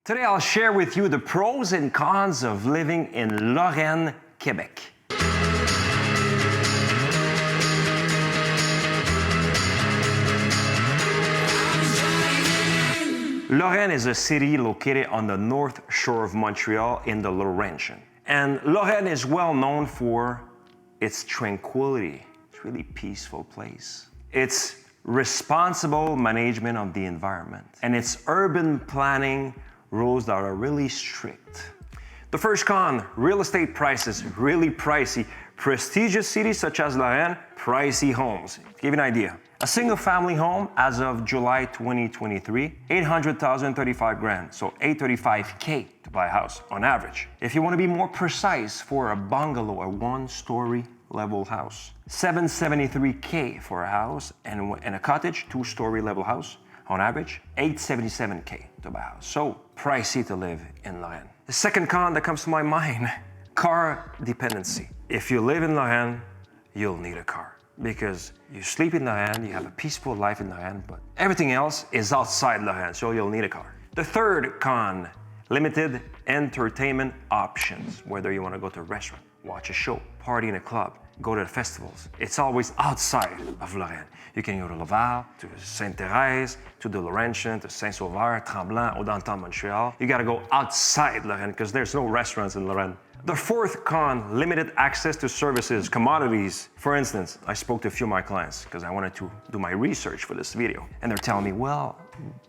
Today I'll share with you the pros and cons of living in Lorraine, Quebec. Lorraine is a city located on the north shore of Montreal in the Laurentian. And Lorraine is well known for its tranquility. It's a really peaceful place. Its responsible management of the environment and its urban planning rules that are really strict. The first con, real estate prices, really pricey. Prestigious cities such as Lorraine, pricey homes. To give you an idea, a single family home as of July 2023, 800,035 grand, so 835K to buy a house on average. If you want to be more precise, for a bungalow, a one-story level house, 773K for a house, and a cottage, two-story level house, on average, 877K to buy a house. So pricey to live in Lorraine. The second con that comes to my mind, car dependency. If you live in Lorraine, you'll need a car because you sleep in Lorraine, you have a peaceful life in Lorraine, but everything else is outside Lorraine, so you'll need a car. The third con, limited entertainment options. Whether you want to go to a restaurant, watch a show, party in a club, go to the festivals, it's always outside of Lorraine. You can go to LAVAL, to Sainte-Thérèse, to the Laurentian, to Saint-Sauveur, Tremblant, au downtown Montreal. You gotta go outside Lorraine because there's no restaurants in Lorraine. The fourth con, limited access to services, commodities. For instance, I spoke to a few of my clients because I wanted to do my research for this video. And they're telling me, well,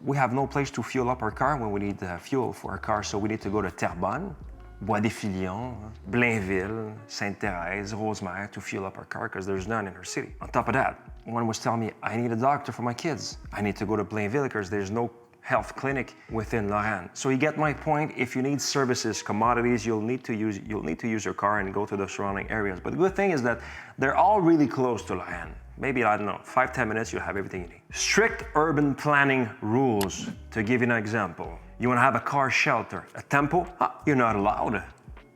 we have no place to fuel up our car when we need fuel for our car, so we need to go to Terrebonne, Bois-des-Filions, Blainville, Sainte-Thérèse, Rosemère to fuel up our car because there's none in our city. On top of that, one was telling me, I need a doctor for my kids. I need to go to Blainville because there's no health clinic within Lorraine. So you get my point. If you need services, commodities, you'll need to use your car and go to the surrounding areas. But the good thing is that they're all really close to Lorraine. Maybe, I don't know, 5-10 minutes, you'll have everything you need. Strict urban planning rules. To give you an example, you want to have a car shelter, a temple, you're not allowed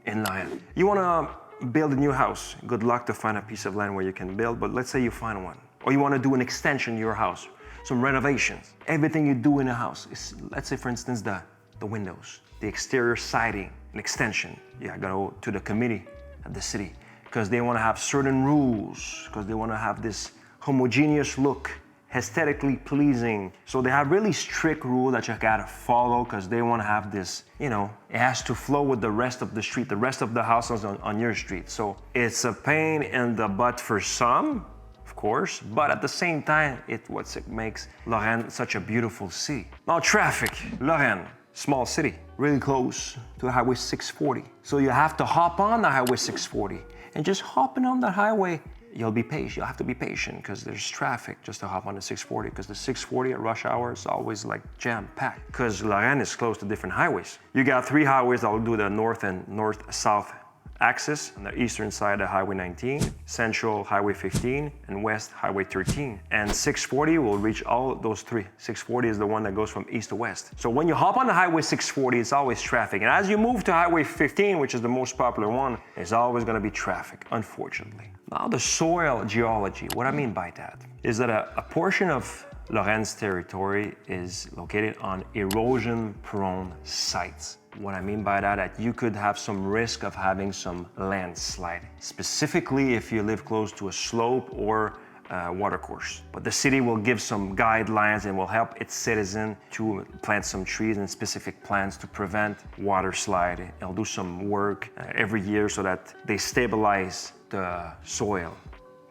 in Lorraine. You want to build a new house, good luck to find a piece of land where you can build, but let's say you find one. Or you want to do an extension to your house, some renovations. Everything you do in a house is, let's say for instance, the windows, the exterior siding, an extension. You gotta go to the committee of the city because they want to have certain rules, because they want to have this homogeneous look, aesthetically pleasing. So they have really strict rules that you gotta follow because they want to have this, it has to flow with the rest of the street, the rest of the houses on your street. So it's a pain in the butt for some, of course, but at the same time, it's what makes Lorraine such a beautiful city. Now traffic, Lorraine, small city, really close to Highway 640. So you have to hop on the Highway 640 and just hopping on the highway, you'll have to be patient because there's traffic just to hop on the 640 because the 640 at rush hour is always like jam-packed because Lorraine is close to different highways. You got 3 highways that will do the north and north-south axis. On the eastern side of Highway 19, Central Highway 15, and West Highway 13. And 640 will reach all those 3. 640 is the one that goes from east to west. So when you hop on the Highway 640, it's always traffic. And as you move to Highway 15, which is the most popular one, there's always gonna be traffic, unfortunately. Now the soil geology, what I mean by that is that a portion of Lorraine's territory is located on erosion-prone sites. What I mean by that you could have some risk of having some landslide, specifically if you live close to a slope or a watercourse. But the city will give some guidelines and will help its citizens to plant some trees and specific plants to prevent water slide. They'll do some work every year so that they stabilize the soil,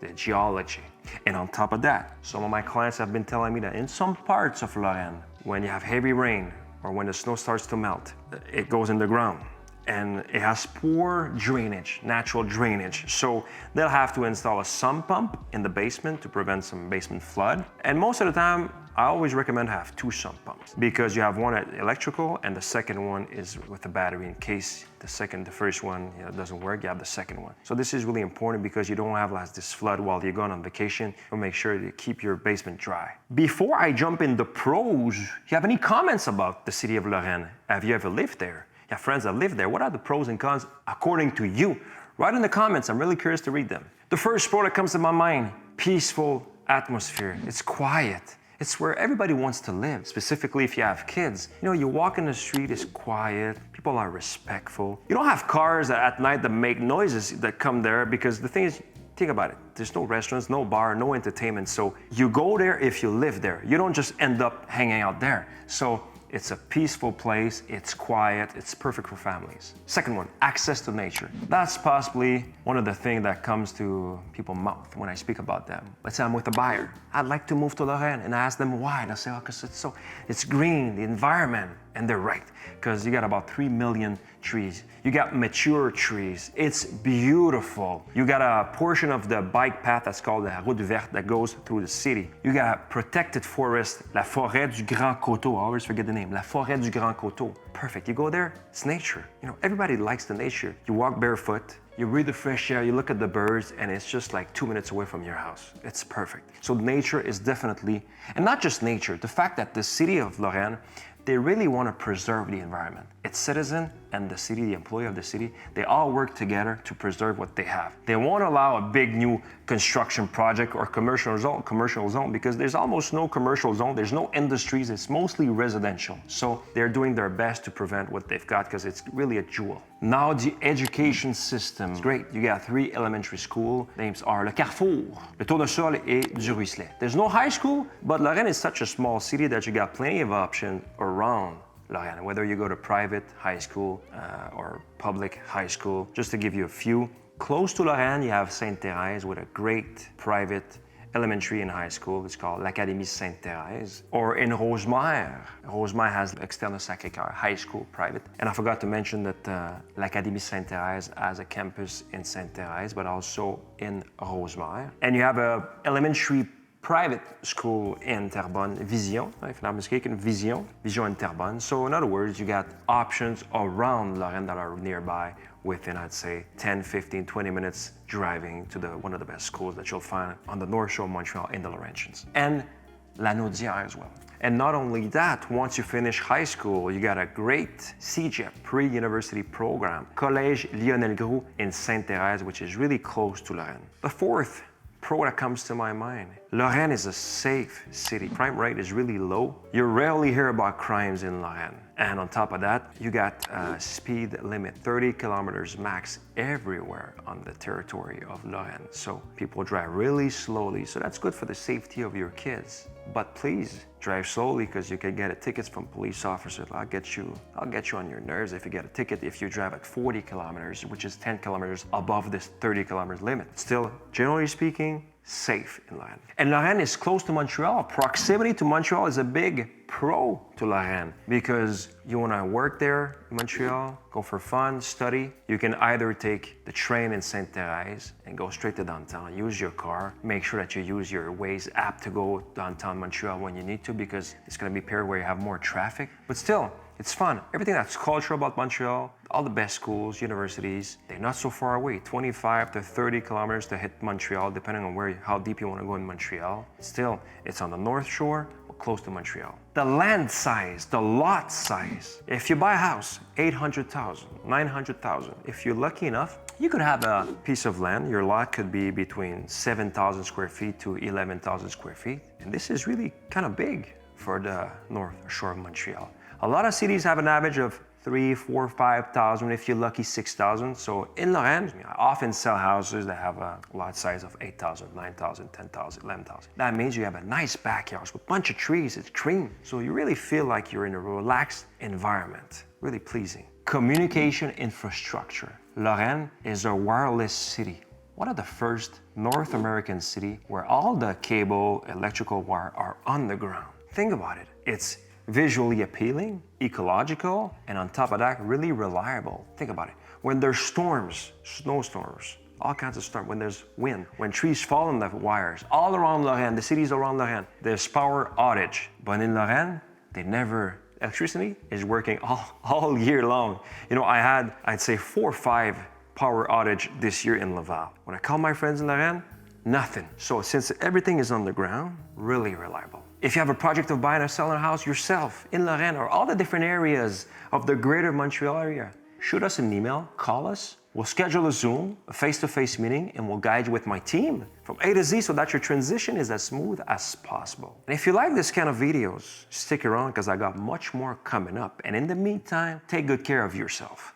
the geology. And on top of that, some of my clients have been telling me that in some parts of Lorraine, when you have heavy rain or when the snow starts to melt, it goes in the ground and it has poor drainage, natural drainage. So they'll have to install a sump pump in the basement to prevent some basement flood. And most of the time, I always recommend to have 2 sump pumps because you have one at electrical and the second one is with a battery in case the first one doesn't work, you have the second one. So this is really important because you don't have this flood while you're going on vacation. You'll make sure you keep your basement dry. Before I jump in the pros, you have any comments about the city of Lorraine? Have you ever lived there? You have friends that live there. What are the pros and cons according to you? Write in the comments, I'm really curious to read them. The first pro that comes to my mind, peaceful atmosphere. It's quiet. It's where everybody wants to live, specifically if you have kids. You know, you walk in the street, it's quiet, people are respectful. You don't have cars at night that make noises that come there, because the thing is, think about it. There's no restaurants, no bar, no entertainment. So you go there if you live there. You don't just end up hanging out there. So it's a peaceful place, it's quiet, it's perfect for families. Second one, access to nature. That's possibly one of the things that comes to people's mouth when I speak about them. Let's say I'm with a buyer. I'd like to move to Lorraine, and I ask them why. They'll say, oh, because it's green, the environment. And they're right, because you got about 3 million trees. You got mature trees. It's beautiful. You got a portion of the bike path that's called la route verte that goes through the city. You got a protected forest, la forêt du Grand Coteau. I always forget the name. La forêt du Grand Coteau. Perfect. You go there, it's nature. You know, everybody likes the nature. You walk barefoot, you breathe the fresh air, you look at the birds, and it's just like 2 minutes away from your house. It's perfect. So nature is definitely, and not just nature, the fact that the city of Lorraine, they really want to preserve the environment. Its citizen and the city, the employee of the city, they all work together to preserve what they have. They won't allow a big new construction project or commercial zone because there's almost no commercial zone, there's no industries, it's mostly residential. So they're doing their best to prevent what they've got because it's really a jewel. Now the education system, it's great. You got 3 elementary schools. Names are Le Carrefour, Le Tour de Sol, et du Ruisselet. There's no high school, but Lorraine is such a small city that you got plenty of options around Lorraine, whether you go to private high school or public high school. Just to give you a few, close to Lorraine, you have Sainte-Thérèse with a great private elementary and high school. It's called l'Académie Sainte-Thérèse. Or in Rosemère. Rosemère has Externe Sacré-Cœur, high school, private. And I forgot to mention that l'Académie Sainte-Thérèse has a campus in Sainte-Thérèse, but also in Rosemère. And you have a elementary private school in Terrebonne, Vision, if I'm not mistaken, Vision in Terrebonne. So in other words, you got options around Lorraine that are nearby within, I'd say, 10, 15, 20 minutes driving to one of the best schools that you'll find on the North Shore of Montreal in the Laurentians. And La Naudière as well. And not only that, once you finish high school, you got a great CEGEP, pre-university program, Collège Lionel Groulx in Sainte-Thérèse, which is really close to Lorraine. The fourth pro that comes to my mind, Lorraine is a safe city. Crime rate is really low. You rarely hear about crimes in Lorraine. And on top of that, you got a speed limit, 30 kilometers max everywhere on the territory of Lorraine. So people drive really slowly. So that's good for the safety of your kids. But please drive slowly because you can get tickets from police officers. I'll get you on your nerves if you get a ticket if you drive at 40 kilometers, which is 10 kilometers above this 30 kilometers limit. Still, generally speaking, safe in Lorraine. And Lorraine is close to Montreal. Proximity to Montreal is a big pro to Lorraine because you want to work there in Montreal, go for fun, study. You can either take the train in Sainte-Thérèse and go straight to downtown, use your car, make sure that you use your Waze app to go downtown Montreal when you need to because it's going to be paired where you have more traffic. But still, it's fun. Everything that's cultural about Montreal, all the best schools, universities, they're not so far away, 25 to 30 kilometers to hit Montreal, depending on how deep you want to go in Montreal. Still, it's on the North Shore or close to Montreal. The land size, the lot size. If you buy a house, 800,000, 900,000. If you're lucky enough, you could have a piece of land. Your lot could be between 7,000 square feet to 11,000 square feet. And this is really kind of big for the North Shore of Montreal. A lot of cities have an average of 3,000, 4,000, 5,000, if you're lucky, 6,000. So in Lorraine, I often sell houses that have a lot size of 8,000, 9,000, 10,000, 11,000. That means you have a nice backyard with a bunch of trees, it's green. So you really feel like you're in a relaxed environment, really pleasing. Communication infrastructure. Lorraine is a wireless city. One of the first North American city where all the cable, electrical wire are on the ground. Think about it. It's visually appealing, ecological, and on top of that, really reliable. Think about it. When there's storms, snowstorms, all kinds of storms, when there's wind, when trees fall on the wires, all around Lorraine, the cities around Lorraine, there's power outage. But in Lorraine, electricity is working all year long. You know, I'd say 4 or 5 power outage this year in LAVAL. When I call my friends in Lorraine, nothing. So since everything is on the ground, really reliable. If you have a project of buying or selling a house yourself in Lorraine or all the different areas of the greater Montreal area, shoot us an email, call us. We'll schedule a Zoom, a face-to-face meeting, and we'll guide you with my team from A to Z so that your transition is as smooth as possible. And if you like this kind of videos, stick around because I got much more coming up. And in the meantime, take good care of yourself.